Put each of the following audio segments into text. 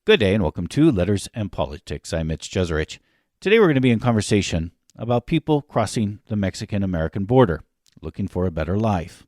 Good day and welcome to Letters and Politics. I'm Mitch Jeserich. Today we're going to be in conversation about people crossing the Mexican-American border, looking for a better life.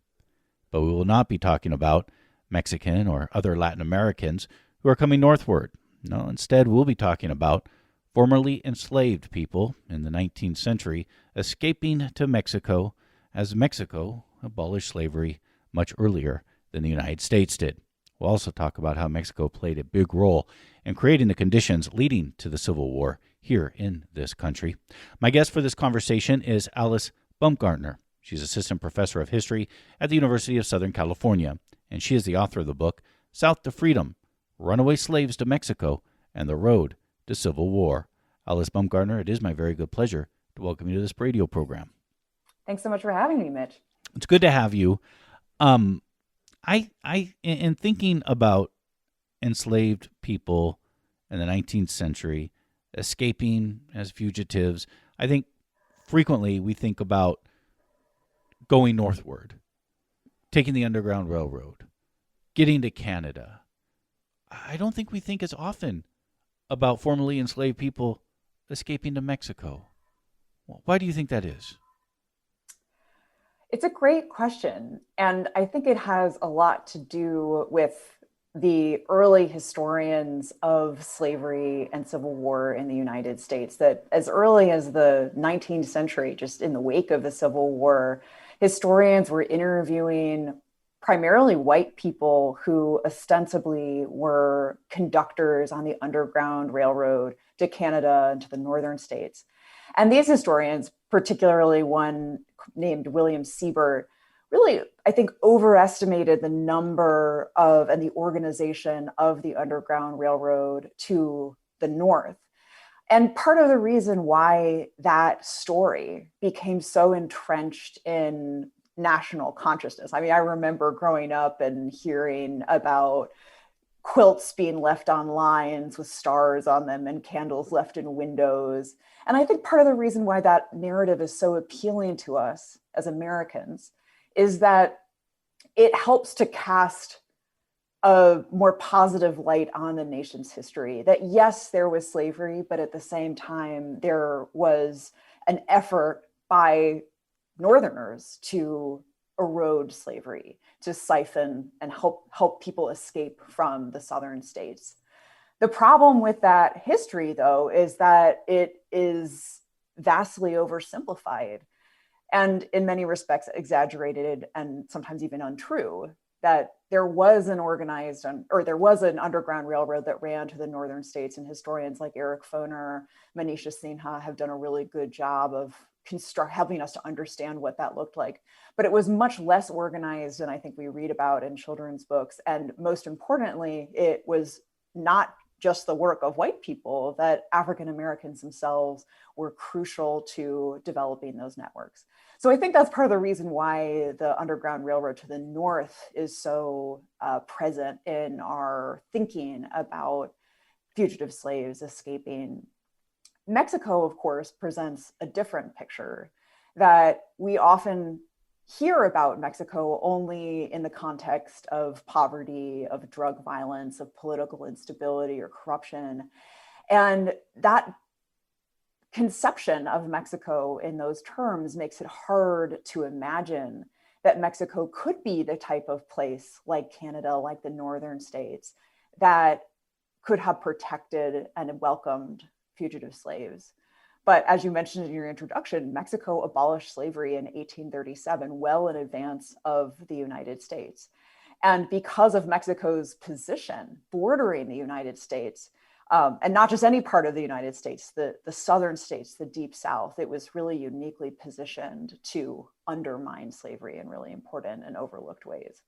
But we will not be talking about Mexican or other Latin Americans who are coming northward. No, instead we'll be talking about formerly enslaved people in the 19th century escaping to Mexico as Mexico abolished slavery much earlier than the United States did. We'll also talk about how Mexico played a big role in creating the conditions leading to the Civil War here in this country. My guest for this conversation is Alice Bumgartner. She's assistant professor of history at the University of Southern California, and she is the author of the book South to Freedom: Runaway Slaves to Mexico and the Road to Civil War. Alice Bumgartner, it is my very good pleasure to welcome you to this radio program. Thanks so much for having me, Mitch. It's good to have you. In thinking about enslaved people in the 19th century escaping as fugitives, I think frequently we think about going northward, taking the Underground Railroad, getting to Canada. I don't think we think as often about formerly enslaved people escaping to Mexico. Why do you think that is? It's a great question. And I think it has a lot to do with the early historians of slavery and Civil War in the United States, that as early as the 19th century, just in the wake of the Civil War, historians were interviewing primarily white people who ostensibly were conductors on the Underground Railroad to Canada and to the northern states. And these historians, particularly one named William Siebert, really, I think, overestimated the number of and the organization of the Underground Railroad to the north. And part of the reason why that story became so entrenched in national consciousness. I mean, I remember growing up and hearing about quilts being left on lines with stars on them and candles left in windows. And I think part of the reason why that narrative is so appealing to us as Americans is that it helps to cast a more positive light on the nation's history. That yes, there was slavery, but at the same time, there was an effort by Northerners to erode slavery, to siphon and help people escape from the Southern states. The problem with that history, though, is that it is vastly oversimplified and in many respects exaggerated and sometimes even untrue. That there was an organized or there was an Underground Railroad that ran to the northern states, and historians like Eric Foner, Manisha Sinha have done a really good job of helping us to understand what that looked like. But it was much less organized than I think we read about in children's books. And most importantly, it was not just the work of white people, that African Americans themselves were crucial to developing those networks. So I think that's part of the reason why the Underground Railroad to the north is so present in our thinking about fugitive slaves escaping. Mexico, of course, presents a different picture, that we often hear about Mexico only in the context of poverty, of drug violence, of political instability or corruption. And that conception of Mexico in those terms makes it hard to imagine that Mexico could be the type of place like Canada, like the northern states, that could have protected and welcomed fugitive slaves. But as you mentioned in your introduction, Mexico abolished slavery in 1837, well in advance of the United States. And because of Mexico's position bordering the United States, and not just any part of the United States, the southern states, the deep south, it was really uniquely positioned to undermine slavery in really important and overlooked ways.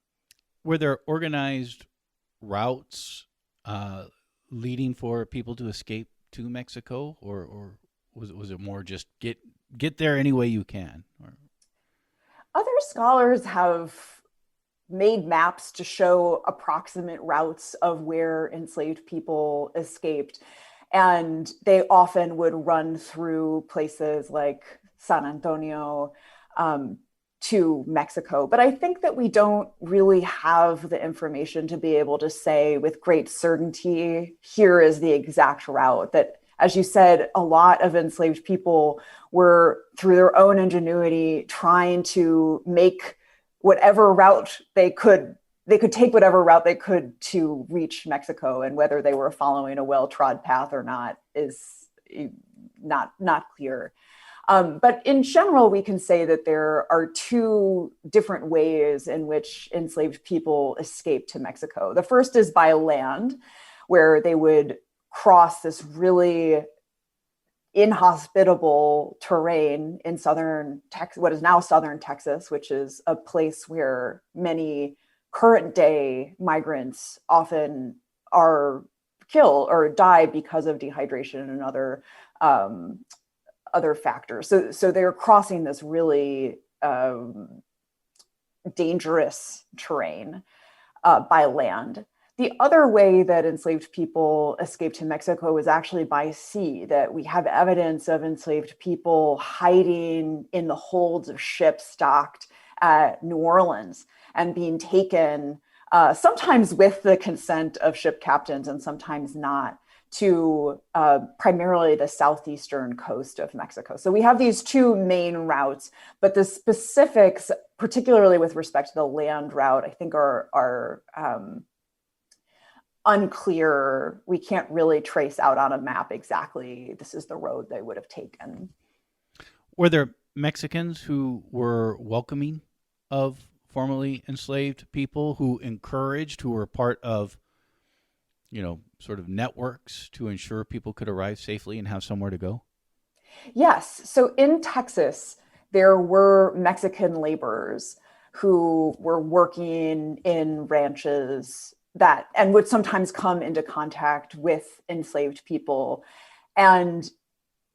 Were there organized routes leading for people to escape to Mexico, or was it more just get there any way you can? Other scholars have made maps to show approximate routes of where enslaved people escaped. And they often would run through places like San Antonio, to Mexico. But I think that we don't really have the information to be able to say with great certainty, here is the exact route. That, as you said, a lot of enslaved people were, through their own ingenuity, trying to make whatever route they could take whatever route they could to reach Mexico, and whether they were following a well-trod path or not is not clear. But in general, we can say that there are two different ways in which enslaved people escape to Mexico. The first is by land, where they would cross this really inhospitable terrain in southern Texas, what is now southern Texas, which is a place where many current day migrants often are killed or die because of dehydration and other factors. So they're crossing this really dangerous terrain by land. The other way that enslaved people escaped to Mexico was actually by sea, that we have evidence of enslaved people hiding in the holds of ships docked at New Orleans and being taken, sometimes with the consent of ship captains and sometimes not, to primarily the southeastern coast of Mexico. So we have these two main routes, but the specifics, particularly with respect to the land route, I think are unclear. We can't really trace out on a map exactly this is the road they would have taken. Were there Mexicans who were welcoming of formerly enslaved people, who encouraged, who were part of, sort of networks to ensure people could arrive safely and have somewhere to go? Yes. So in Texas, there were Mexican laborers who were working in ranches and would sometimes come into contact with enslaved people. And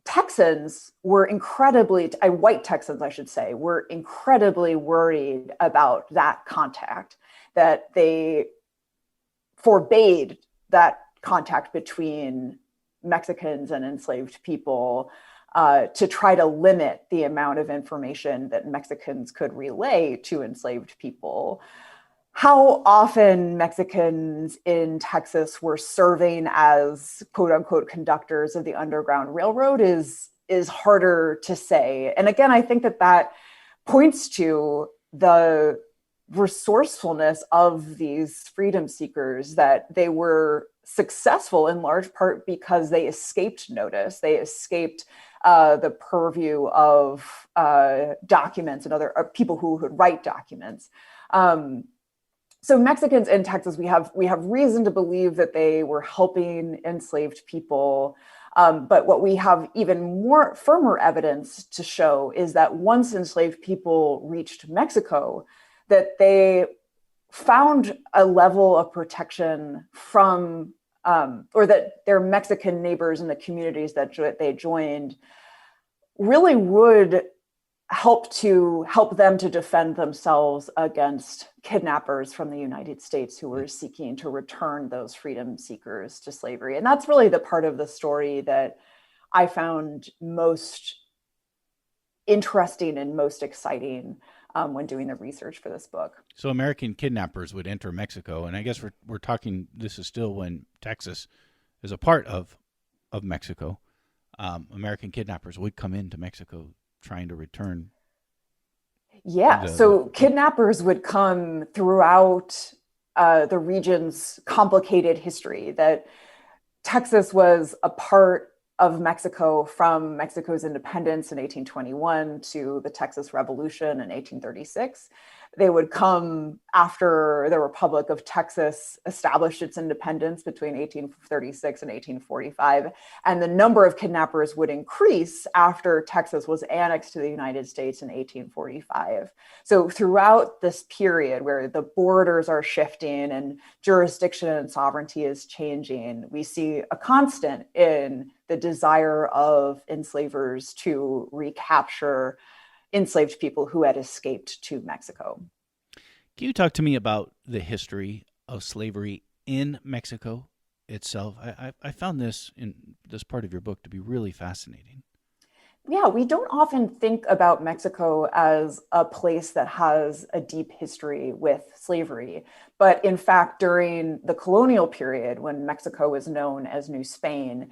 Texans were white Texans, I should say, were incredibly worried about that contact, that they forbade that contact between Mexicans and enslaved people to try to limit the amount of information that Mexicans could relay to enslaved people. How often Mexicans in Texas were serving as quote unquote conductors of the Underground Railroad is harder to say. And again, I think that points to the resourcefulness of these freedom seekers, that they were successful in large part because they escaped notice. They escaped the purview of documents and other people who would write documents. So Mexicans in Texas, we have reason to believe that they were helping enslaved people. But what we have even more firmer evidence to show is that once enslaved people reached Mexico, that they found a level of protection from, or that their Mexican neighbors in the communities that they joined really would help them to defend themselves against kidnappers from the United States who were seeking to return those freedom seekers to slavery. And that's really the part of the story that I found most interesting and most exciting when doing the research for this book. So American kidnappers would enter Mexico, and I guess we're talking, this is still when Texas is a part of Mexico. American kidnappers would come into Mexico trying to return. Yeah, so kidnappers would come throughout the region's complicated history, that Texas was a part of Mexico from Mexico's independence in 1821 to the Texas Revolution in 1836. They would come after the Republic of Texas established its independence between 1836 and 1845. And the number of kidnappers would increase after Texas was annexed to the United States in 1845. So throughout this period where the borders are shifting and jurisdiction and sovereignty is changing, we see a constant in the desire of enslavers to recapture enslaved people who had escaped to Mexico. Can you talk to me about the history of slavery in Mexico itself? I found this in this part of your book to be really fascinating. Yeah, we don't often think about Mexico as a place that has a deep history with slavery. But in fact, during the colonial period, when Mexico was known as New Spain,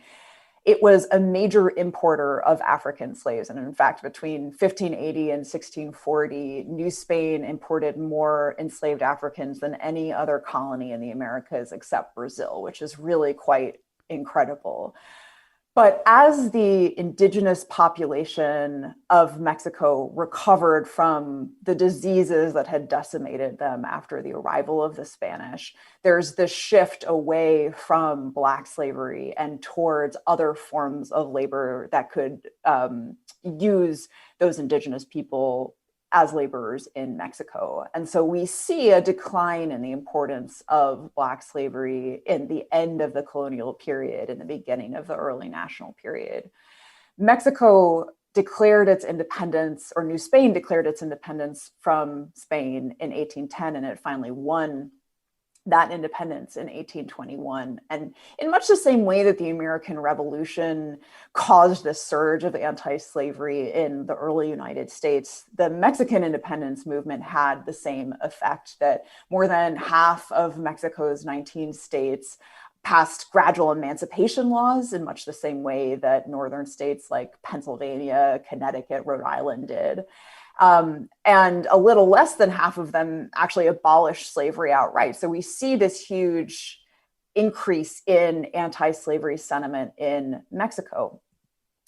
it was a major importer of African slaves. And in fact, between 1580 and 1640, New Spain imported more enslaved Africans than any other colony in the Americas except Brazil, which is really quite incredible. But as the indigenous population of Mexico recovered from the diseases that had decimated them after the arrival of the Spanish, there's this shift away from Black slavery and towards other forms of labor that could use those indigenous people as laborers in Mexico. And so we see a decline in the importance of Black slavery in the end of the colonial period and the beginning of the early national period. Mexico declared its independence, or New Spain declared its independence from Spain in 1810, and it finally won that independence in 1821. And in much the same way that the American Revolution caused this surge of anti-slavery in the early United States, the Mexican independence movement had the same effect, that more than half of Mexico's 19 states passed gradual emancipation laws in much the same way that northern states like Pennsylvania, Connecticut, Rhode Island did. And a little less than half of them actually abolished slavery outright. So we see this huge increase in anti-slavery sentiment in Mexico.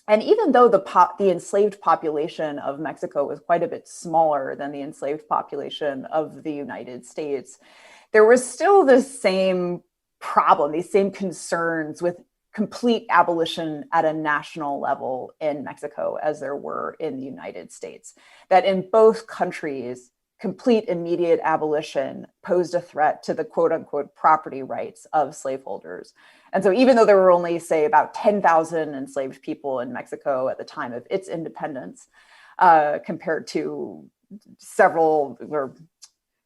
And even though the enslaved population of Mexico was quite a bit smaller than the enslaved population of the United States, there was still this same problem, these same concerns with complete abolition at a national level in Mexico as there were in the United States. That in both countries, complete immediate abolition posed a threat to the quote unquote property rights of slaveholders. And so even though there were only, say, about 10,000 enslaved people in Mexico at the time of its independence, compared to several or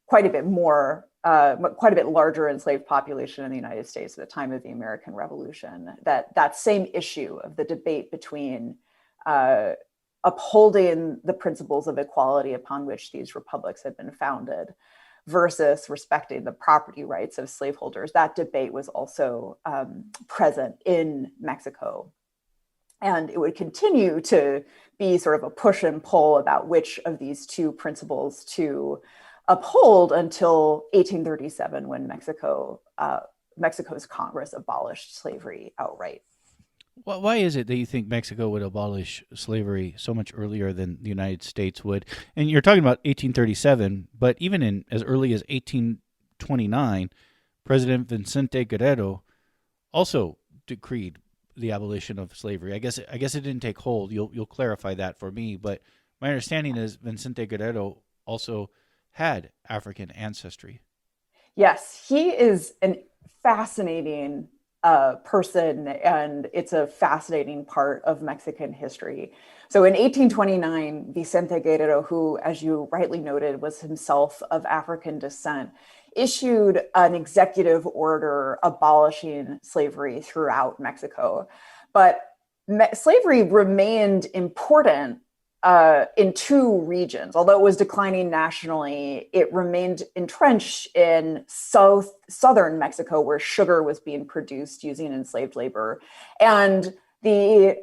quite a bit more, quite a bit larger enslaved population in the United States at the time of the American Revolution, that same issue of the debate between upholding the principles of equality upon which these republics had been founded versus respecting the property rights of slaveholders, that debate was also present in Mexico. And it would continue to be sort of a push and pull about which of these two principles to uphold until 1837, when Mexico's Congress abolished slavery outright. Well, why is it that you think Mexico would abolish slavery so much earlier than the United States would? And you're talking about 1837, but even in as early as 1829, President Vicente Guerrero also decreed the abolition of slavery. I guess it didn't take hold. You'll clarify that for me, but my understanding is Vicente Guerrero also had African ancestry. Yes, he is a fascinating person, and it's a fascinating part of Mexican history. So in 1829, Vicente Guerrero, who, as you rightly noted, was himself of African descent, issued an executive order abolishing slavery throughout Mexico. But slavery remained important in two regions. Although it was declining nationally, it remained entrenched in southern Mexico, where sugar was being produced using enslaved labor. And the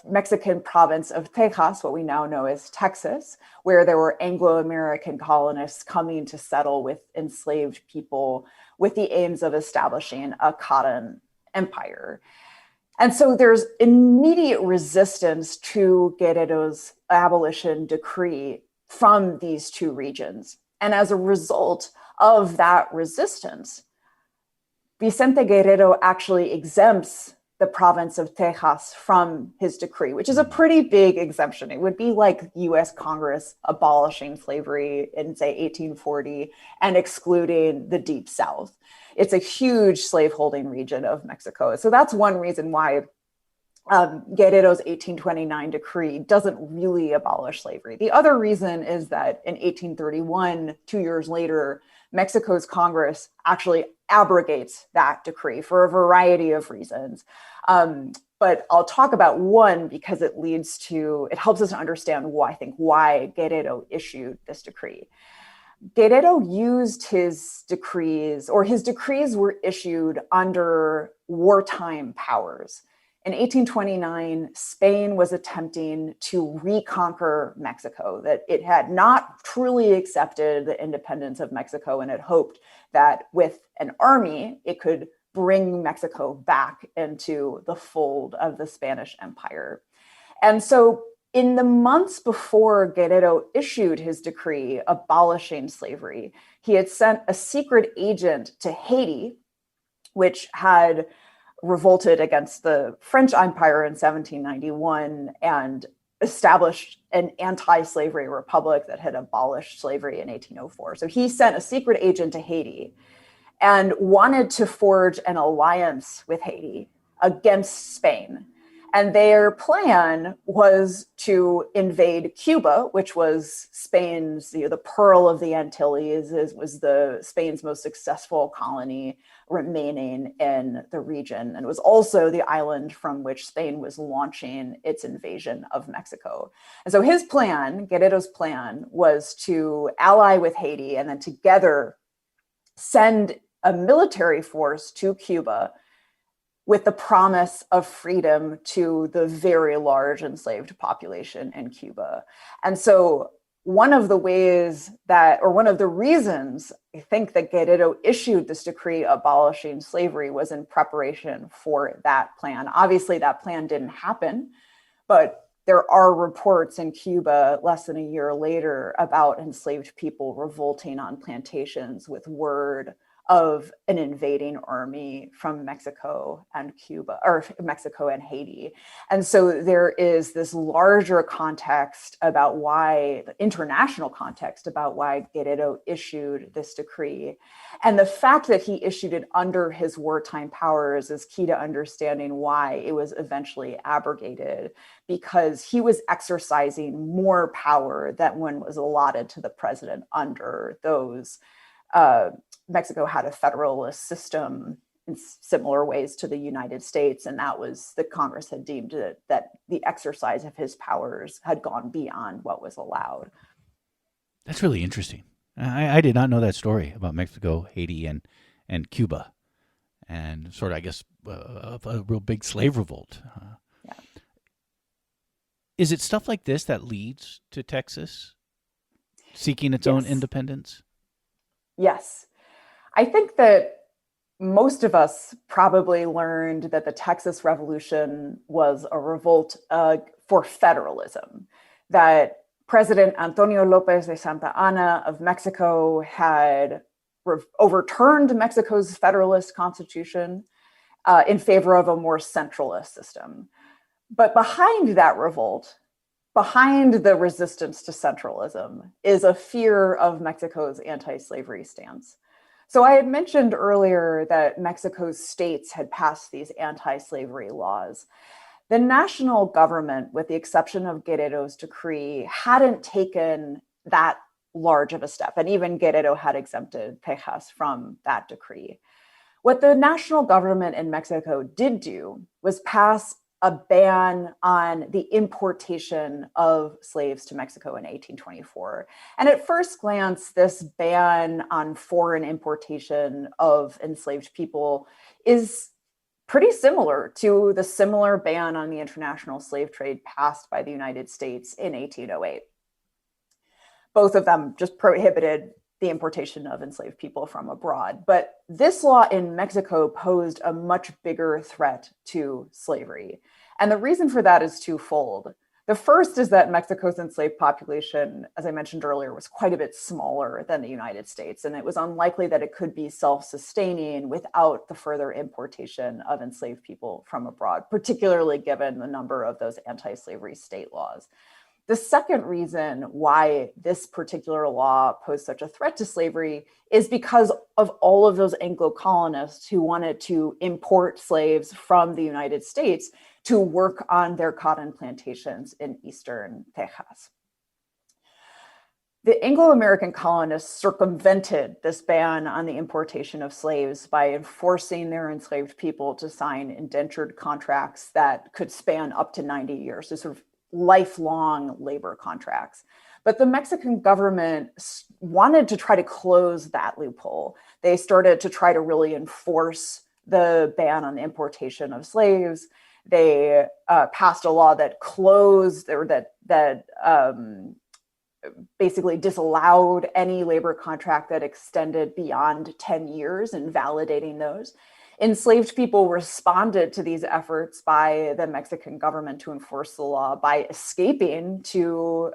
Mexican province of Texas, what we now know as Texas, where there were Anglo-American colonists coming to settle with enslaved people with the aims of establishing a cotton empire. And so there's immediate resistance to Guerrero's abolition decree from these two regions. And as a result of that resistance, Vicente Guerrero actually exempts the province of Texas from his decree, which is a pretty big exemption. It would be like US Congress abolishing slavery in, say, 1840 and excluding the Deep South. It's a huge slaveholding region of Mexico. So that's one reason why Guerrero's 1829 decree doesn't really abolish slavery. The other reason is that in 1831, 2 years later, Mexico's Congress actually abrogates that decree for a variety of reasons. but I'll talk about one because it helps us to understand why Guerrero issued this decree. Guerrero used his decrees were issued under wartime powers. In 1829, Spain was attempting to reconquer Mexico, that it had not truly accepted the independence of Mexico and had hoped that with an army, it could bring Mexico back into the fold of the Spanish Empire. And so in the months before Guerrero issued his decree abolishing slavery, he had sent a secret agent to Haiti, which had revolted against the French Empire in 1791 and established an anti-slavery republic that had abolished slavery in 1804. So he sent a secret agent to Haiti and wanted to forge an alliance with Haiti against Spain. And their plan was to invade Cuba, which was Spain's, the pearl of the Antilles, was Spain's most successful colony remaining in the region, and was also the island from which Spain was launching its invasion of Mexico. And so his plan, Guerrero's plan, was to ally with Haiti and then together send a military force to Cuba with the promise of freedom to the very large enslaved population in Cuba. And so one of the reasons I think that Guerrero issued this decree abolishing slavery was in preparation for that plan. Obviously, that plan didn't happen, but there are reports in Cuba less than a year later about enslaved people revolting on plantations with word of an invading army from Mexico and Cuba, or Mexico and Haiti. And so there is this larger context about international context about why Guerrero issued this decree. And the fact that he issued it under his wartime powers is key to understanding why it was eventually abrogated, because he was exercising more power than when was allotted to the president under those. Mexico had a federalist system in similar ways to the United States, and that was the Congress had deemed that the exercise of his powers had gone beyond what was allowed. That's really interesting. I did not know that story about Mexico, Haiti, and Cuba, and sort of, I guess, a real big slave revolt. Yeah. Is it stuff like this that leads to Texas seeking its own independence? Yes. I think that most of us probably learned that the Texas Revolution was a revolt for federalism, that President Antonio López de Santa Anna of Mexico had overturned Mexico's federalist constitution in favor of a more centralist system. But behind that revolt, behind the resistance to centralism, is a fear of Mexico's anti-slavery stance. So I had mentioned earlier that Mexico's states had passed these anti-slavery laws. The national government, with the exception of Guerrero's decree, hadn't taken that large of a step, and even Guerrero had exempted Texas from that decree. What the national government in Mexico did do was pass a ban on the importation of slaves to Mexico in 1824. And at first glance, this ban on foreign importation of enslaved people is pretty similar to the similar ban on the international slave trade passed by the United States in 1808. Both of them just prohibited the importation of enslaved people from abroad. But this law in Mexico posed a much bigger threat to slavery. And the reason for that is twofold. The first is that Mexico's enslaved population, as I mentioned earlier, was quite a bit smaller than the United States, and it was unlikely that it could be self-sustaining without the further importation of enslaved people from abroad, particularly given the number of those anti-slavery state laws. The second reason why this particular law posed such a threat to slavery is because of all of those Anglo colonists who wanted to import slaves from the United States to work on their cotton plantations in eastern Texas. The Anglo-American colonists circumvented this ban on the importation of slaves by enforcing their enslaved people to sign indentured contracts that could span up to 90 years, so sort of lifelong labor contracts. But the Mexican government wanted to try to close that loophole. They started to try to really enforce the ban on the importation of slaves. They passed a law that closed or that basically disallowed any labor contract that extended beyond 10 years and validating those. Enslaved people responded to these efforts by the Mexican government to enforce the law by escaping to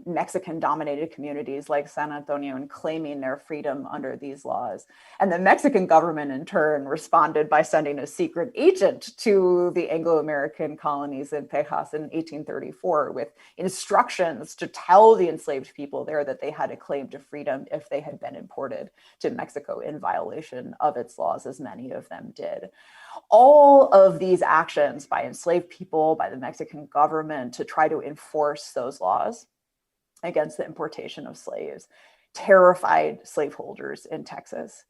Mexican-dominated communities like San Antonio and claiming their freedom under these laws. And the Mexican government, in turn, responded by sending a secret agent to the Anglo-American colonies in Texas in 1834 with instructions to tell the enslaved people there that they had a claim to freedom if they had been imported to Mexico in violation of its laws, as many of them did. All of these actions by enslaved people, by the Mexican government to try to enforce those laws against the importation of slaves, terrified slaveholders in Texas.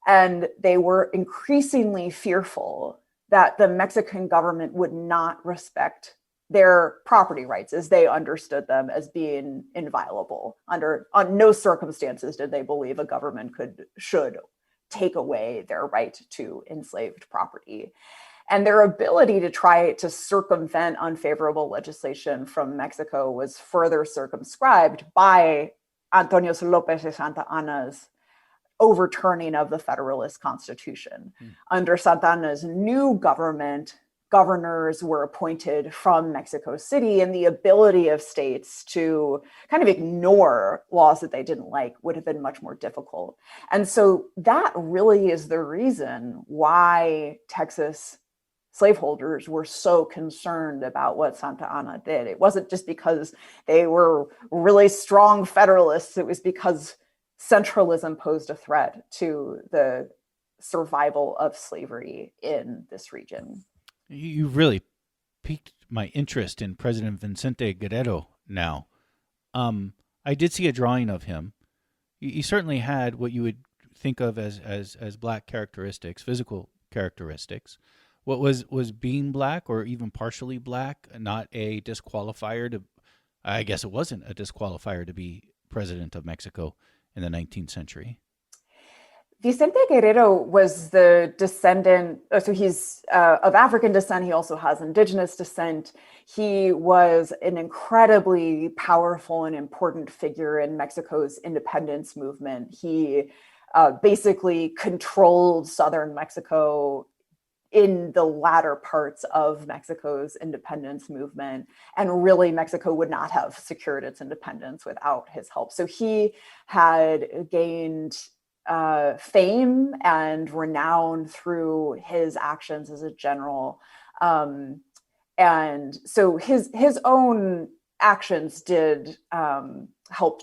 And they were increasingly fearful that the Mexican government would not respect their property rights as they understood them as being inviolable. On no circumstances did they believe a government should take away their right to enslaved property. And their ability to try to circumvent unfavorable legislation from Mexico was further circumscribed by Antonio López de Santa Anna's overturning of the Federalist Constitution. Under Santa Anna's new government, governors were appointed from Mexico City, and the ability of states to kind of ignore laws that they didn't like would have been much more difficult. And so that really is the reason why Texas slaveholders were so concerned about what Santa Anna did. It wasn't just because they were really strong Federalists, it was because centralism posed a threat to the survival of slavery in this region. You really piqued my interest in President Vicente Guerrero now. I did see a drawing of him. He certainly had what you would think of as black characteristics, physical characteristics. What was being black or even partially black not a disqualifier to, I guess it wasn't a disqualifier to be president of Mexico in the 19th century? Vicente Guerrero was the descendant, so he's of African descent. He also has indigenous descent. He was an incredibly powerful and important figure in Mexico's independence movement. He basically controlled southern Mexico in the latter parts of Mexico's independence movement. And really, Mexico would not have secured its independence without his help. So he had gained fame and renown through his actions as a general. And so his own actions did help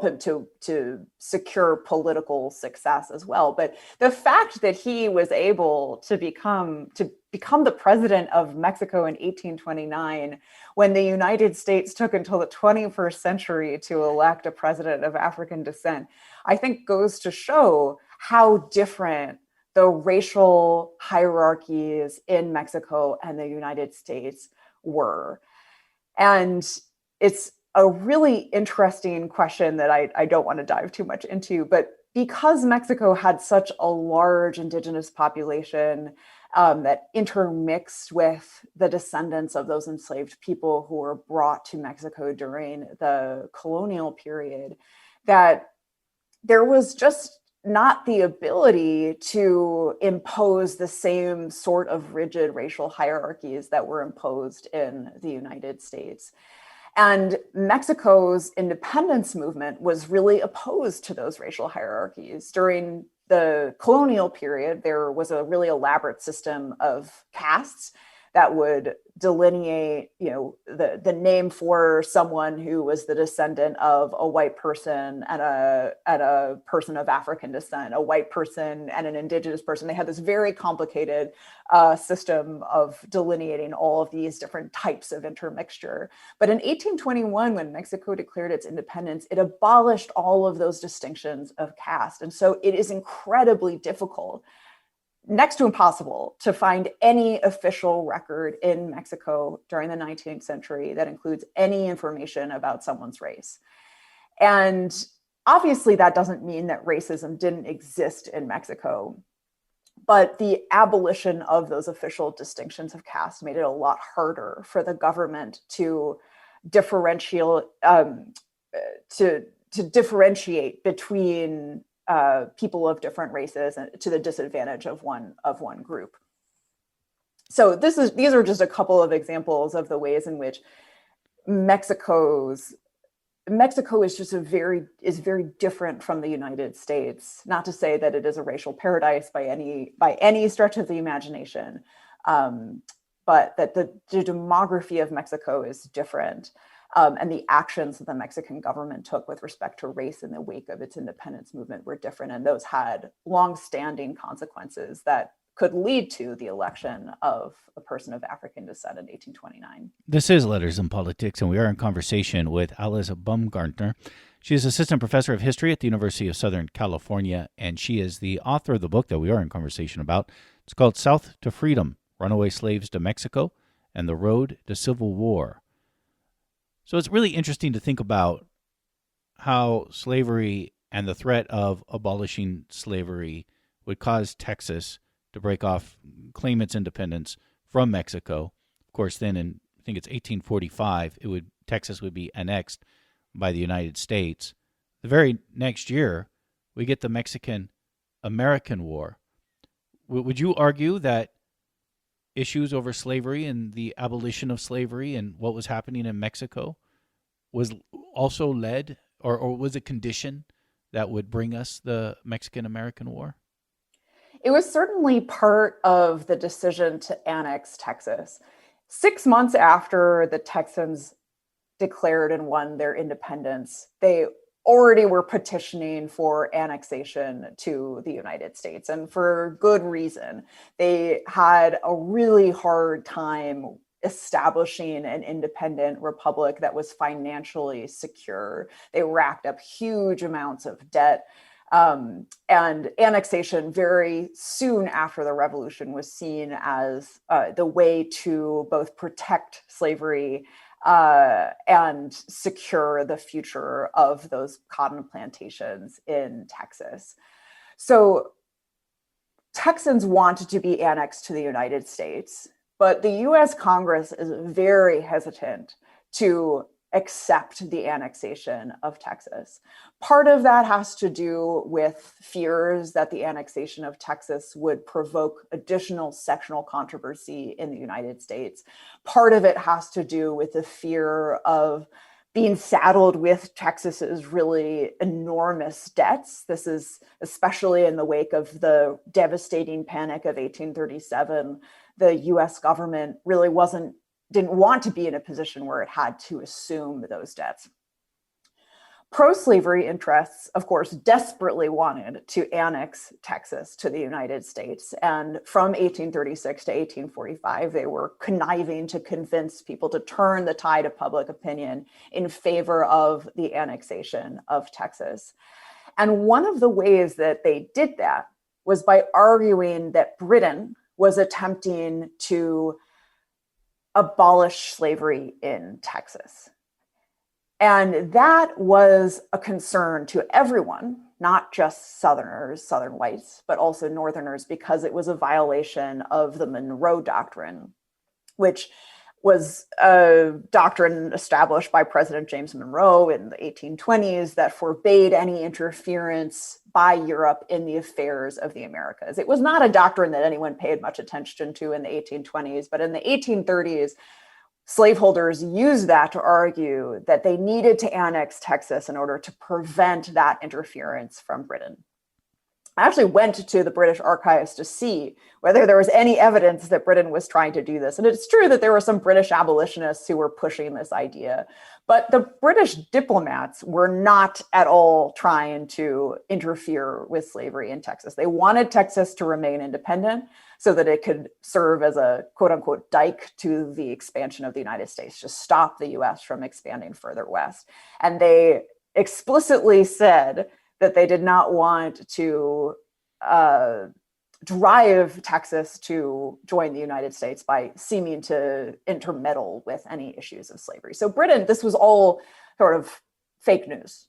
him to secure political success as well. But the fact that he was able to become the president of Mexico in 1829, when the United States took until the 21st century to elect a president of African descent, I think goes to show how different the racial hierarchies in Mexico and the United States were. And it's a really interesting question that I don't want to dive too much into, but because Mexico had such a large indigenous population that intermixed with the descendants of those enslaved people who were brought to Mexico during the colonial period, that there was just not the ability to impose the same sort of rigid racial hierarchies that were imposed in the United States. And Mexico's independence movement was really opposed to those racial hierarchies. During the colonial period, there was a really elaborate system of castes that would delineate, the name for someone who was the descendant of a white person and a person of African descent, a white person and an indigenous person. They had this very complicated system of delineating all of these different types of intermixture. But in 1821, when Mexico declared its independence, it abolished all of those distinctions of caste. And so it is incredibly difficult, next to impossible, to find any official record in Mexico during the 19th century that includes any information about someone's race. And obviously that doesn't mean that racism didn't exist in Mexico, but the abolition of those official distinctions of caste made it a lot harder for the government to differentiate between people of different races, and to the disadvantage of one group. So these are just a couple of examples of the ways in which Mexico is just very different from the United States. Not to say that it is a racial paradise by any stretch of the imagination, but that the demography of Mexico is different. And the actions that the Mexican government took with respect to race in the wake of its independence movement were different. And those had long-standing consequences that could lead to the election of a person of African descent in 1829. This is Letters in Politics, and we are in conversation with Alice Bumgartner. She is assistant professor of history at the University of Southern California, and she is the author of the book that we are in conversation about. It's called South to Freedom, Runaway Slaves to Mexico and the Road to Civil War. So it's really interesting to think about how slavery and the threat of abolishing slavery would cause Texas to break off, claim its independence from Mexico. Of course, then in, I think it's 1845, Texas would be annexed by the United States. The very next year, we get the Mexican-American War. Would you argue that issues over slavery and the abolition of slavery and what was happening in Mexico was also led or was a condition that would bring us the Mexican-American War? It was certainly part of the decision to annex Texas. 6 months after the Texans declared and won their independence, they already were petitioning for annexation to the United States, and for good reason. They had a really hard time establishing an independent republic that was financially secure. They racked up huge amounts of debt. And annexation very soon after the revolution was seen as the way to both protect slavery and secure the future of those cotton plantations in Texas. So Texans wanted to be annexed to the United States, but the US Congress is very hesitant to accept the annexation of Texas. Part of that has to do with fears that the annexation of Texas would provoke additional sectional controversy in the United States. Part of it has to do with the fear of being saddled with Texas's really enormous debts. This is especially in the wake of the devastating panic of 1837. The US government really didn't want to be in a position where it had to assume those debts. Pro-slavery interests, of course, desperately wanted to annex Texas to the United States. And from 1836 to 1845, they were conniving to convince people to turn the tide of public opinion in favor of the annexation of Texas. And one of the ways that they did that was by arguing that Britain was attempting to abolish slavery in Texas. And that was a concern to everyone, not just Southerners, Southern whites, but also Northerners, because it was a violation of the Monroe Doctrine, which was a doctrine established by President James Monroe in the 1820s that forbade any interference by Europe in the affairs of the Americas. It was not a doctrine that anyone paid much attention to in the 1820s, but in the 1830s, slaveholders used that to argue that they needed to annex Texas in order to prevent that interference from Britain. I actually went to the British archives to see whether there was any evidence that Britain was trying to do this. And it's true that there were some British abolitionists who were pushing this idea, but the British diplomats were not at all trying to interfere with slavery in Texas. They wanted Texas to remain independent so that it could serve as a quote unquote dike to the expansion of the United States, just stop the US from expanding further west. And they explicitly said that they did not want to drive Texas to join the United States by seeming to intermeddle with any issues of slavery. So Britain, this was all sort of fake news.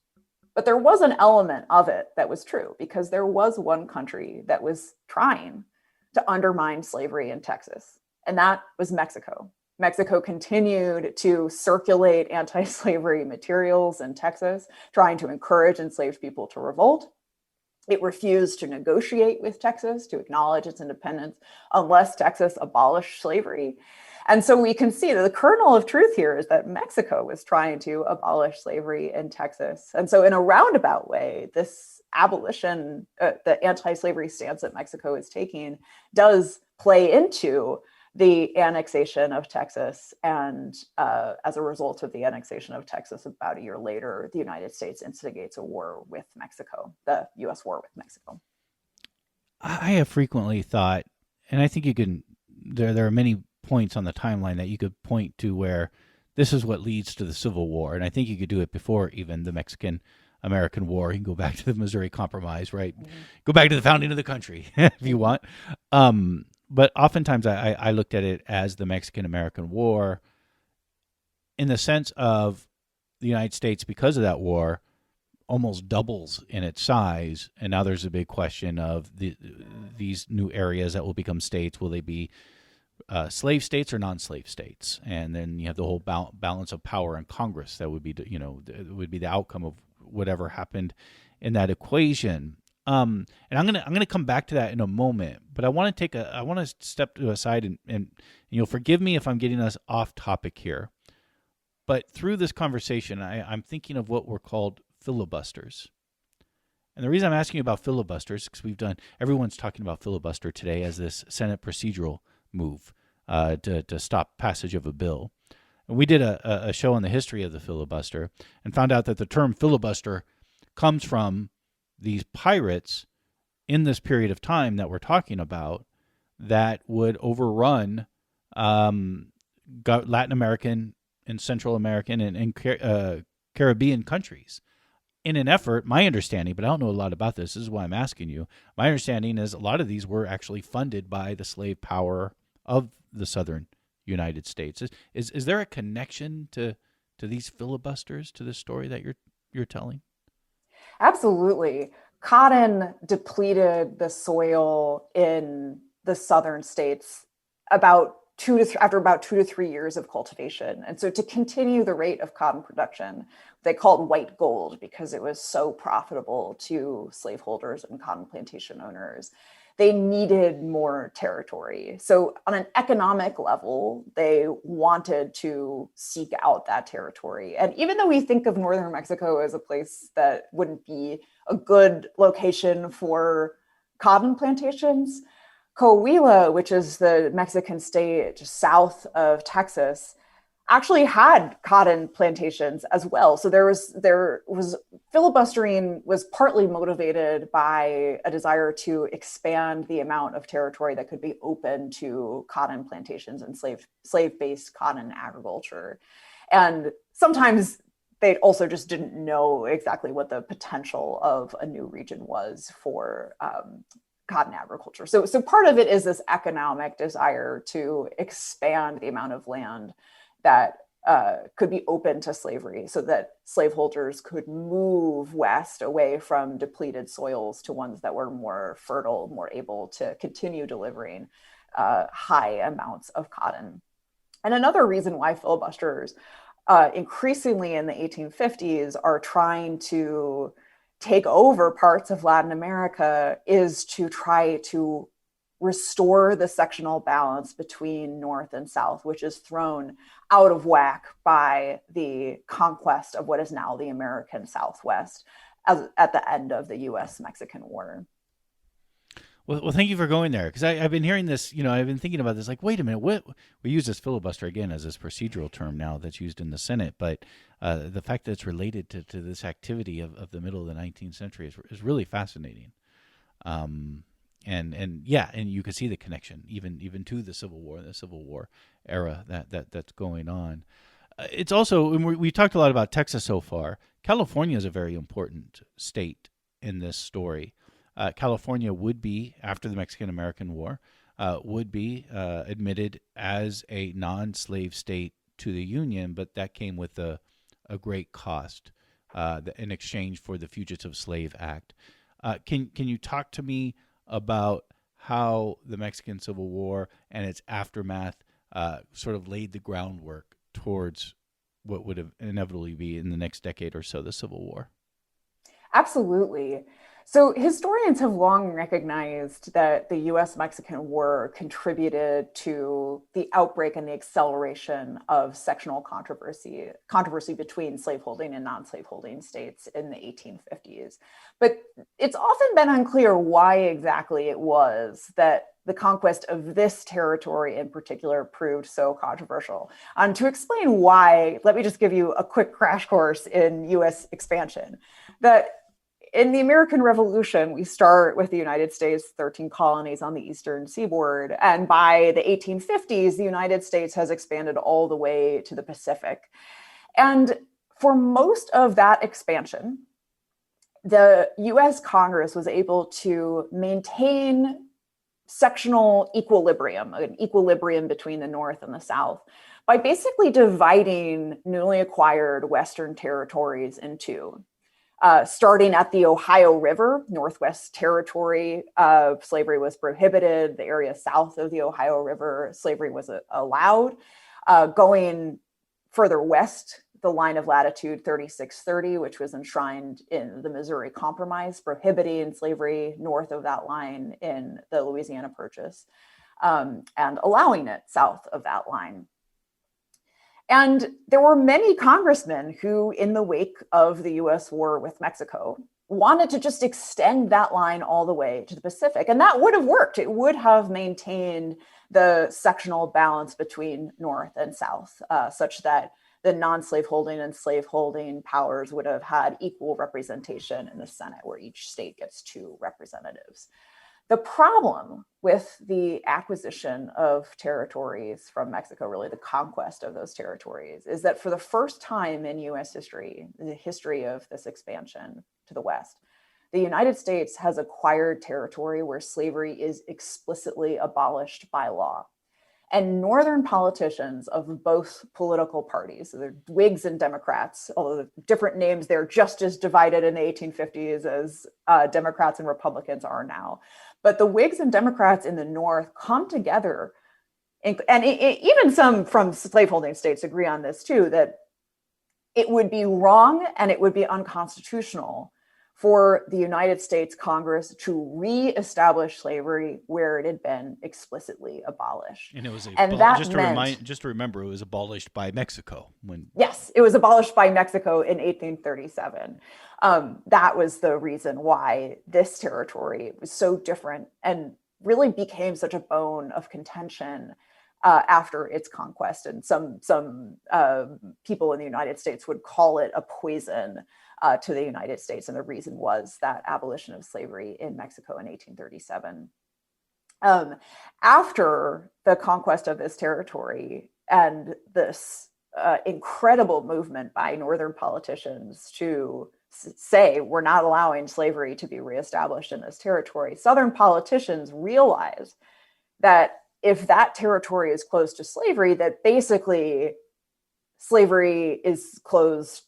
But there was an element of it that was true, because there was one country that was trying to undermine slavery in Texas, and that was Mexico. Mexico continued to circulate anti-slavery materials in Texas, trying to encourage enslaved people to revolt. It refused to negotiate with Texas to acknowledge its independence unless Texas abolished slavery. And so we can see that the kernel of truth here is that Mexico was trying to abolish slavery in Texas. And so in a roundabout way, this abolition, the anti-slavery stance that Mexico is taking does play into the annexation of Texas. And as a result of the annexation of Texas, about a year later, the United States instigates a war with Mexico, the US war with Mexico. I have frequently thought, and I think you can, there are many points on the timeline that you could point to where this is what leads to the Civil War. And I think you could do it before even the Mexican-American War. You can go back to the Missouri Compromise, right? Mm-hmm. Go back to the founding of the country if you want. But oftentimes I looked at it as the Mexican-American War in the sense of the United States, because of that war, almost doubles in its size. And now there's a big question of these new areas that will become states. Will they be slave states or non-slave states? And then you have the whole balance of power in Congress that would be, would be the outcome of whatever happened in that equation. And I'm gonna come back to that in a moment, but I want to step to a side and you'll forgive me if I'm getting us off topic here. But through this conversation, I'm thinking of what were called filibusters. And the reason I'm asking you about filibusters is because everyone's talking about filibuster today as this Senate procedural move to stop passage of a bill. And we did a show on the history of the filibuster and found out that the term filibuster comes from these pirates in this period of time that we're talking about that would overrun Latin American and Central American and Caribbean countries in an effort, my understanding, but I don't know a lot about this. This is why I'm asking you. My understanding is a lot of these were actually funded by the slave power of the southern United States. Is there a connection to these filibusters to the story that you're telling? Absolutely. Cotton depleted the soil in the southern states after about 2 to 3 years of cultivation. And so to continue the rate of cotton production, they called white gold because it was so profitable to slaveholders and cotton plantation owners. They needed more territory. So on an economic level, they wanted to seek out that territory. And even though we think of northern Mexico as a place that wouldn't be a good location for cotton plantations, Coahuila, which is the Mexican state just south of Texas, actually had cotton plantations as well. So there was filibustering was partly motivated by a desire to expand the amount of territory that could be open to cotton plantations and slave-based cotton agriculture. And sometimes they also just didn't know exactly what the potential of a new region was for cotton agriculture. So part of it is this economic desire to expand the amount of land that could be open to slavery so that slaveholders could move west away from depleted soils to ones that were more fertile, more able to continue delivering high amounts of cotton. And another reason why filibusters increasingly in the 1850s are trying to take over parts of Latin America is to try to restore the sectional balance between North and South, which is thrown out of whack by the conquest of what is now the American Southwest at the end of the US-Mexican War. Well, thank you for going there, because I've been hearing this. I've been thinking about this. Like, wait a minute, what we use this filibuster again as this procedural term now that's used in the Senate, but the fact that it's related to this activity of the middle of the 19th century is really fascinating. And yeah, and you can see the connection even to the Civil War era that's going on. It's also, and we talked a lot about Texas so far. California is a very important state in this story. California would be, after the Mexican-American War, would be admitted as a non-slave state to the Union, but that came with a great cost in exchange for the Fugitive Slave Act. Can you talk to me about how the Mexican Civil War and its aftermath sort of laid the groundwork towards what would have inevitably be in the next decade or so the Civil War? Absolutely. So historians have long recognized that the US-Mexican War contributed to the outbreak and the acceleration of sectional controversy between slaveholding and non-slaveholding states in the 1850s. But it's often been unclear why exactly it was that the conquest of this territory in particular proved so controversial. To explain why, let me just give you a quick crash course in US expansion. That in the American Revolution, we start with the United States, 13 colonies on the eastern seaboard. And by the 1850s, the United States has expanded all the way to the Pacific. And for most of that expansion, the US Congress was able to maintain sectional equilibrium, an equilibrium between the North and the South, by basically dividing newly acquired Western territories in two. Starting at the Ohio River, Northwest Territory, slavery was prohibited. The area south of the Ohio River, slavery was allowed. Going further west, the line of latitude 3630, which was enshrined in the Missouri Compromise, prohibiting slavery north of that line in the Louisiana Purchase, and allowing it south of that line. And there were many congressmen who, in the wake of the US war with Mexico, wanted to just extend that line all the way to the Pacific. And that would have worked. It would have maintained the sectional balance between North and South, such that the non-slaveholding and slaveholding powers would have had equal representation in the Senate, where each state gets 2 representatives. The problem with the acquisition of territories from Mexico, really the conquest of those territories, is that for the first time in US history, the history of this expansion to the West, the United States has acquired territory where slavery is explicitly abolished by law. And Northern politicians of both political parties, so they're Whigs and Democrats, although the different names, they're just as divided in the 1850s as Democrats and Republicans are now. But the Whigs and Democrats in the North come together, and even some from slaveholding states agree on this too, that it would be wrong and it would be unconstitutional for the United States Congress to reestablish slavery where it had been explicitly abolished. And it was just to remember, it was abolished by Mexico. Yes, it was abolished by Mexico in 1837. That was the reason why this territory was so different and really became such a bone of contention after its conquest. And some people in the United States would call it a poison to the United States. And the reason was that abolition of slavery in Mexico in 1837. After the conquest of this territory and this incredible movement by Northern politicians to say we're not allowing slavery to be reestablished in this territory, Southern politicians realized that if that territory is closed to slavery, that basically slavery is closed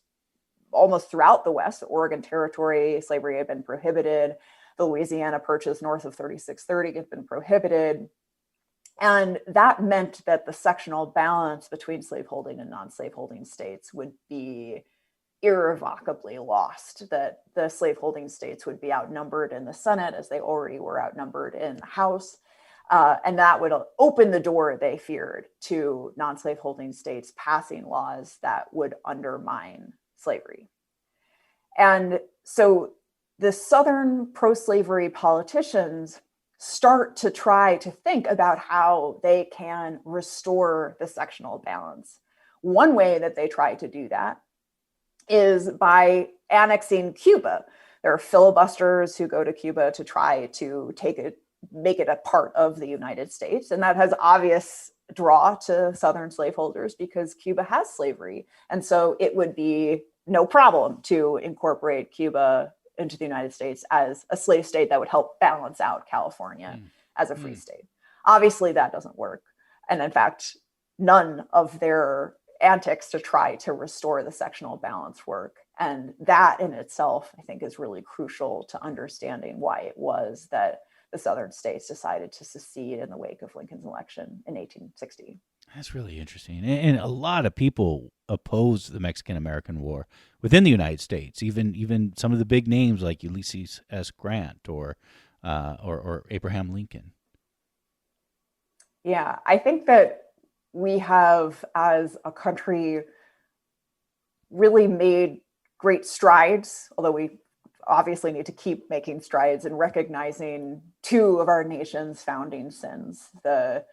almost throughout the West. The Oregon Territory, slavery had been prohibited. The Louisiana Purchase north of 3630 had been prohibited. And that meant that the sectional balance between slaveholding and non-slaveholding states would be irrevocably lost, that the slaveholding states would be outnumbered in the Senate as they already were outnumbered in the House. And that would open the door, they feared, to non-slaveholding states passing laws that would undermine slavery. And so the Southern pro-slavery politicians start to try to think about how they can restore the sectional balance. One way that they try to do that is by annexing Cuba. There are filibusters who go to Cuba to try to make it a part of the United States. And that has obvious draw to Southern slaveholders because Cuba has slavery. And so it would be no problem to incorporate Cuba into the United States as a slave state that would help balance out California as a free state. Obviously, that doesn't work. And in fact, none of their antics to try to restore the sectional balance work. And that in itself, I think, is really crucial to understanding why it was that the Southern states decided to secede in the wake of Lincoln's election in 1860. That's really interesting. And a lot of people oppose the Mexican-American War within the United States, even some of the big names like Ulysses S. Grant or Abraham Lincoln. Yeah, I think that we have, as a country, really made great strides, although we obviously need to keep making strides in recognizing two of our nation's founding sins, the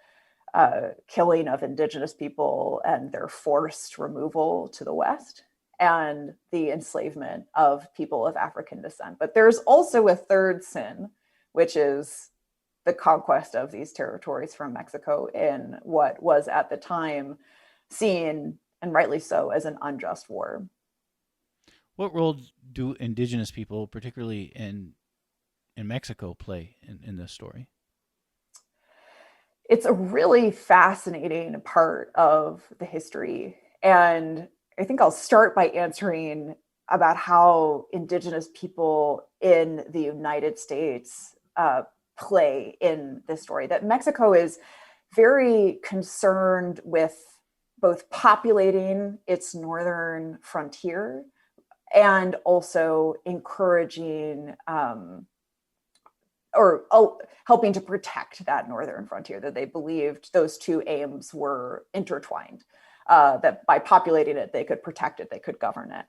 killing of indigenous people and their forced removal to the West, and the enslavement of people of African descent. But there's also a third sin, which is the conquest of these territories from Mexico in what was at the time seen, and rightly so, as an unjust war. What role do indigenous people, particularly in Mexico, play in this story? It's a really fascinating part of the history. And I think I'll start by answering about how indigenous people in the United States play in this story. That Mexico is very concerned with both populating its northern frontier and also encouraging or helping to protect that northern frontier, that they believed those two aims were intertwined, that by populating it, they could protect it, they could govern it.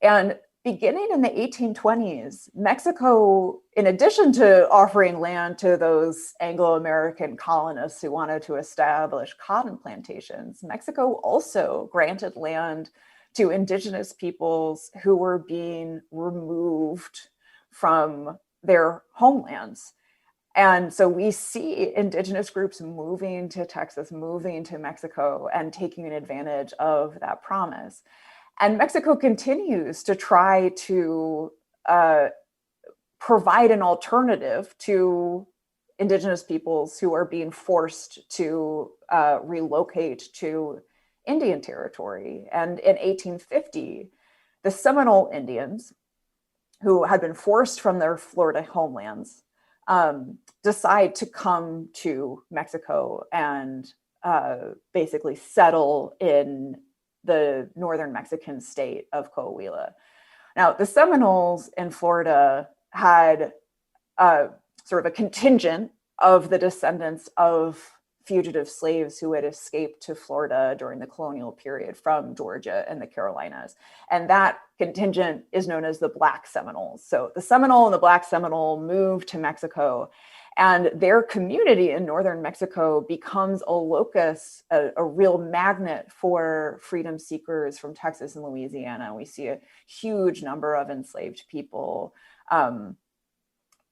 And beginning in the 1820s, Mexico, in addition to offering land to those Anglo-American colonists who wanted to establish cotton plantations, Mexico also granted land to indigenous peoples who were being removed from their homelands. And so we see indigenous groups moving to Texas, moving to Mexico, and taking advantage of that promise. And Mexico continues to try to provide an alternative to indigenous peoples who are being forced to relocate to Indian territory. And in 1850, the Seminole Indians, who had been forced from their Florida homelands, decide to come to Mexico and basically settle in the northern Mexican state of Coahuila. Now, the Seminoles in Florida had sort of a contingent of the descendants of fugitive slaves who had escaped to Florida during the colonial period from Georgia and the Carolinas. And that contingent is known as the Black Seminoles. So the Seminole and the Black Seminole moved to Mexico, and their community in northern Mexico becomes a locus, a real magnet for freedom seekers from Texas and Louisiana. We see a huge number of enslaved people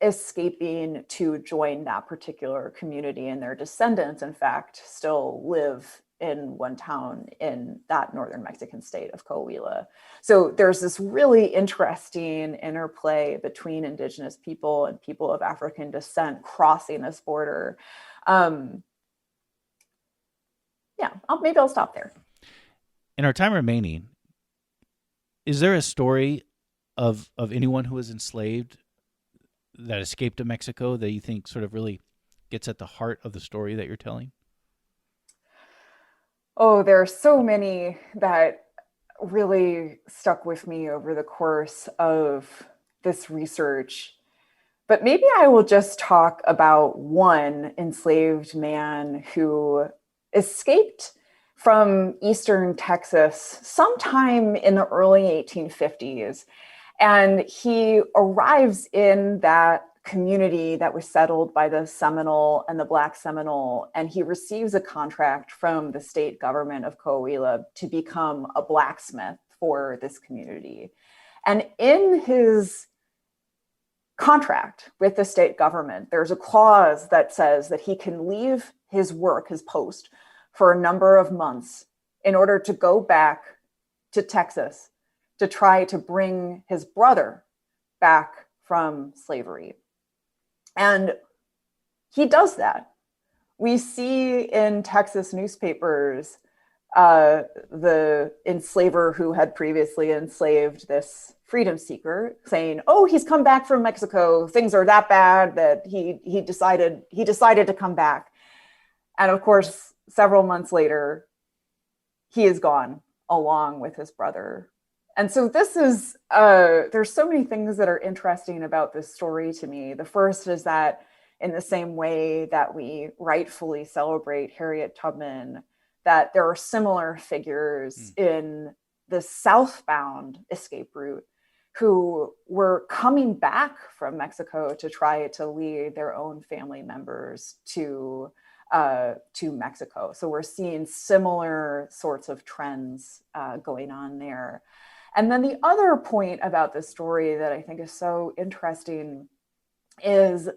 escaping to join that particular community, and their descendants, in fact, still live in one town in that northern Mexican state of Coahuila. So there's this really interesting interplay between indigenous people and people of African descent crossing this border. Maybe I'll stop there. In our time remaining, is there a story of anyone who was enslaved that escaped to Mexico that you think sort of really gets at the heart of the story that you're telling? Oh, there are so many that really stuck with me over the course of this research. But maybe I will just talk about one enslaved man who escaped from Eastern Texas sometime in the early 1850s. And he arrives in that community that was settled by the Seminole and the Black Seminole, and he receives a contract from the state government of Coahuila to become a blacksmith for this community. And in his contract with the state government, there's a clause that says that he can leave his work, his post, for a number of months in order to go back to Texas to try to bring his brother back from slavery. And he does that. We see in Texas newspapers the enslaver who had previously enslaved this freedom seeker saying, "Oh, he's come back from Mexico. Things are that bad that he decided to come back." And of course, several months later, he is gone along with his brother. And so this is, there's so many things that are interesting about this story to me. The first is that in the same way that we rightfully celebrate Harriet Tubman, that there are similar figures in the southbound escape route who were coming back from Mexico to try to lead their own family members to Mexico. So we're seeing similar sorts of trends going on there. And then the other point about this story that I think is so interesting is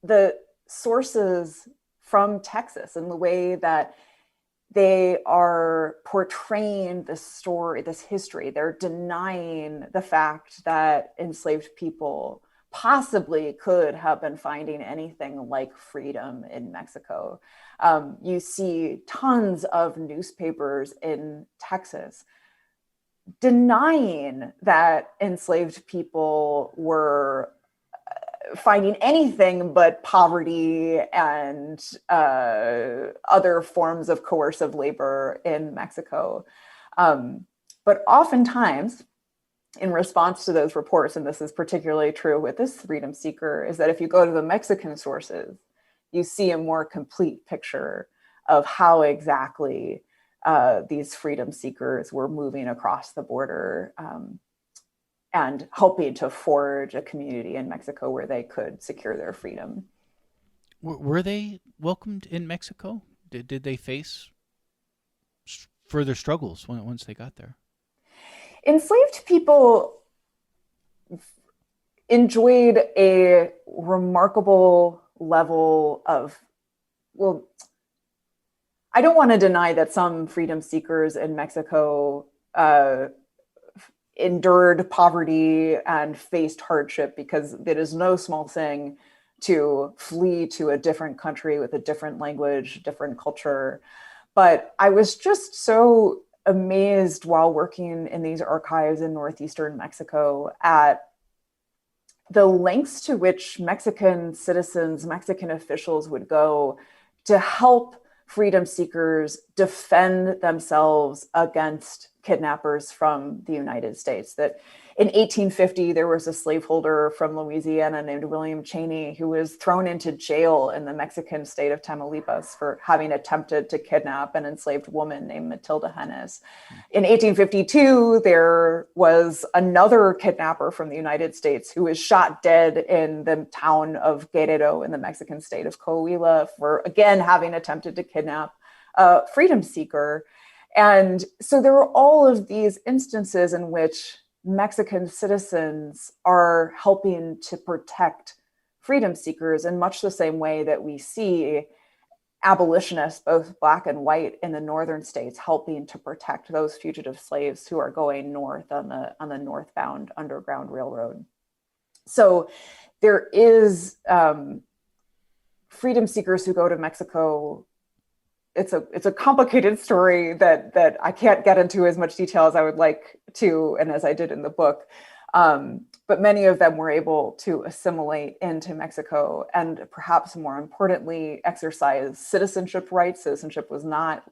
the sources from Texas and the way that they are portraying this story, this history. They're denying the fact that enslaved people possibly could have been finding anything like freedom in Mexico. You see tons of newspapers in Texas denying that enslaved people were finding anything but poverty and other forms of coercive labor in Mexico. But oftentimes, in response to those reports, and this is particularly true with this freedom seeker, is that if you go to the Mexican sources, you see a more complete picture of how exactly these freedom seekers were moving across the border and helping to forge a community in Mexico where they could secure their freedom. Were they welcomed in Mexico? Did they face further struggles once they got there? Enslaved people enjoyed a remarkable level of, well, I don't want to deny that some freedom seekers in Mexico endured poverty and faced hardship, because it is no small thing to flee to a different country with a different language, different culture. But I was just so amazed while working in these archives in northeastern Mexico at the lengths to which Mexican citizens, Mexican officials would go to help freedom seekers defend themselves against kidnappers from the United States. That in 1850, there was a slaveholder from Louisiana named William Cheney who was thrown into jail in the Mexican state of Tamaulipas for having attempted to kidnap an enslaved woman named Matilda Hennes. In 1852, there was another kidnapper from the United States who was shot dead in the town of Guerrero in the Mexican state of Coahuila for, again, having attempted to kidnap a freedom seeker. And so there are all of these instances in which Mexican citizens are helping to protect freedom seekers in much the same way that we see abolitionists, both Black and white, in the northern states helping to protect those fugitive slaves who are going north on the northbound Underground Railroad. So there is freedom seekers who go to Mexico. It's a complicated story that I can't get into as much detail as I would like to, and as I did in the book. But many of them were able to assimilate into Mexico and, perhaps more importantly, exercise citizenship rights. Citizenship was not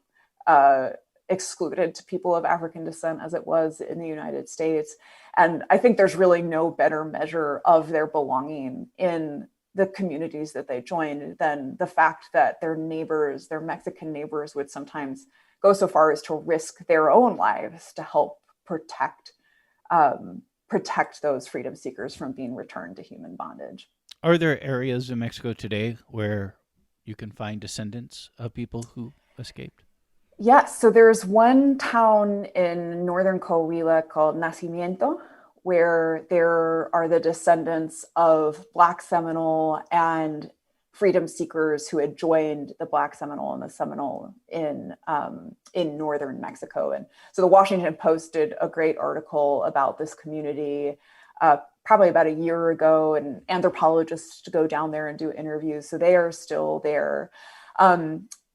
excluded to people of African descent as it was in the United States. And I think there's really no better measure of their belonging in the communities that they joined than the fact that their neighbors, their Mexican neighbors, would sometimes go so far as to risk their own lives to help protect those freedom seekers from being returned to human bondage. Are there areas in Mexico today where you can find descendants of people who escaped? Yes, so there's one town in northern Coahuila called Nacimiento, where there are the descendants of Black Seminole and freedom seekers who had joined the Black Seminole and the Seminole in northern Mexico. And so the Washington Post did a great article about this community probably about a year ago, and anthropologists go down there and do interviews. So they are still there.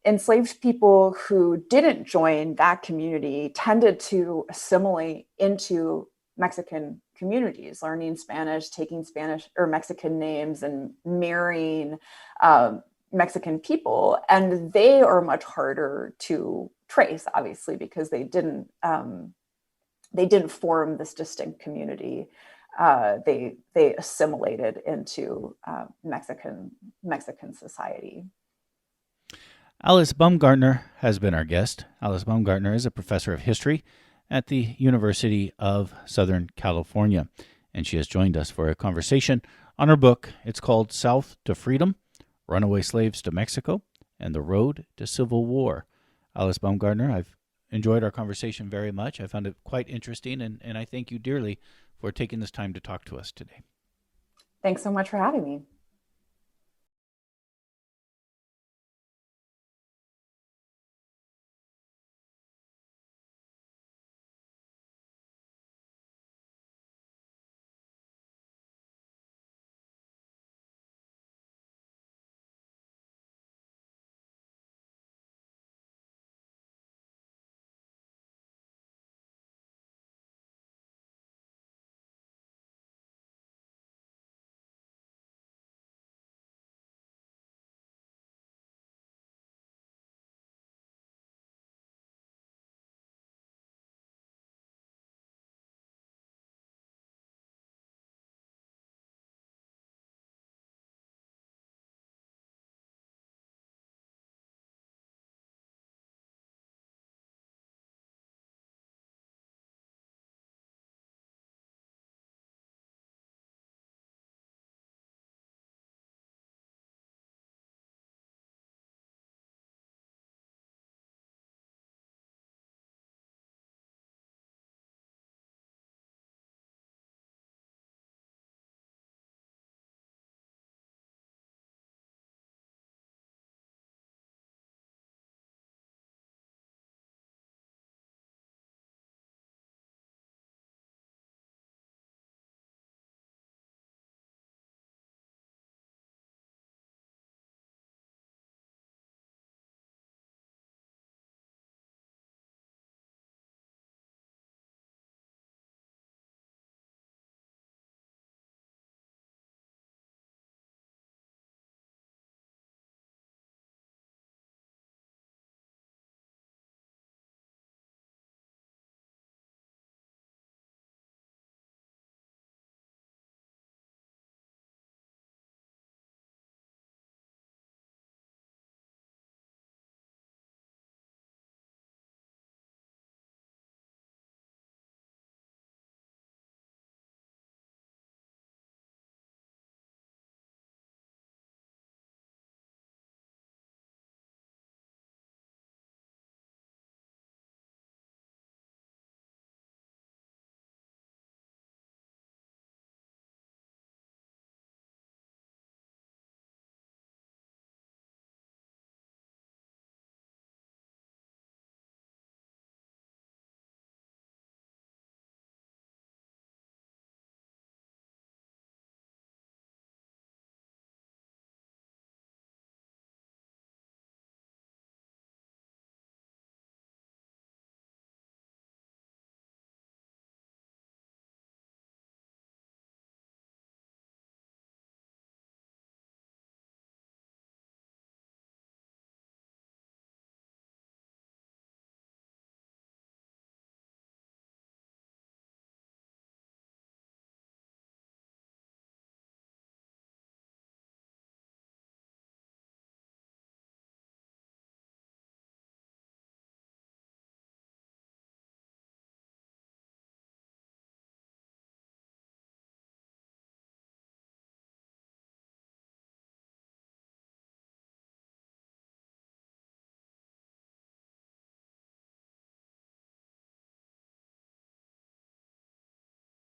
Enslaved people who didn't join that community tended to assimilate into Mexican communities, learning Spanish, taking Spanish or Mexican names, and marrying Mexican people. And they are much harder to trace, obviously, because they didn't form this distinct community. They assimilated into Mexican society. Alice Bumgartner has been our guest. Alice Baumgartner is a professor of history at the University of Southern California, and she has joined us for a conversation on her book. It's called South to Freedom, Runaway Slaves to Mexico, and the Road to Civil War. Alice Baumgartner, I've enjoyed our conversation very much. I found it quite interesting, and I thank you dearly for taking this time to talk to us today. Thanks so much for having me.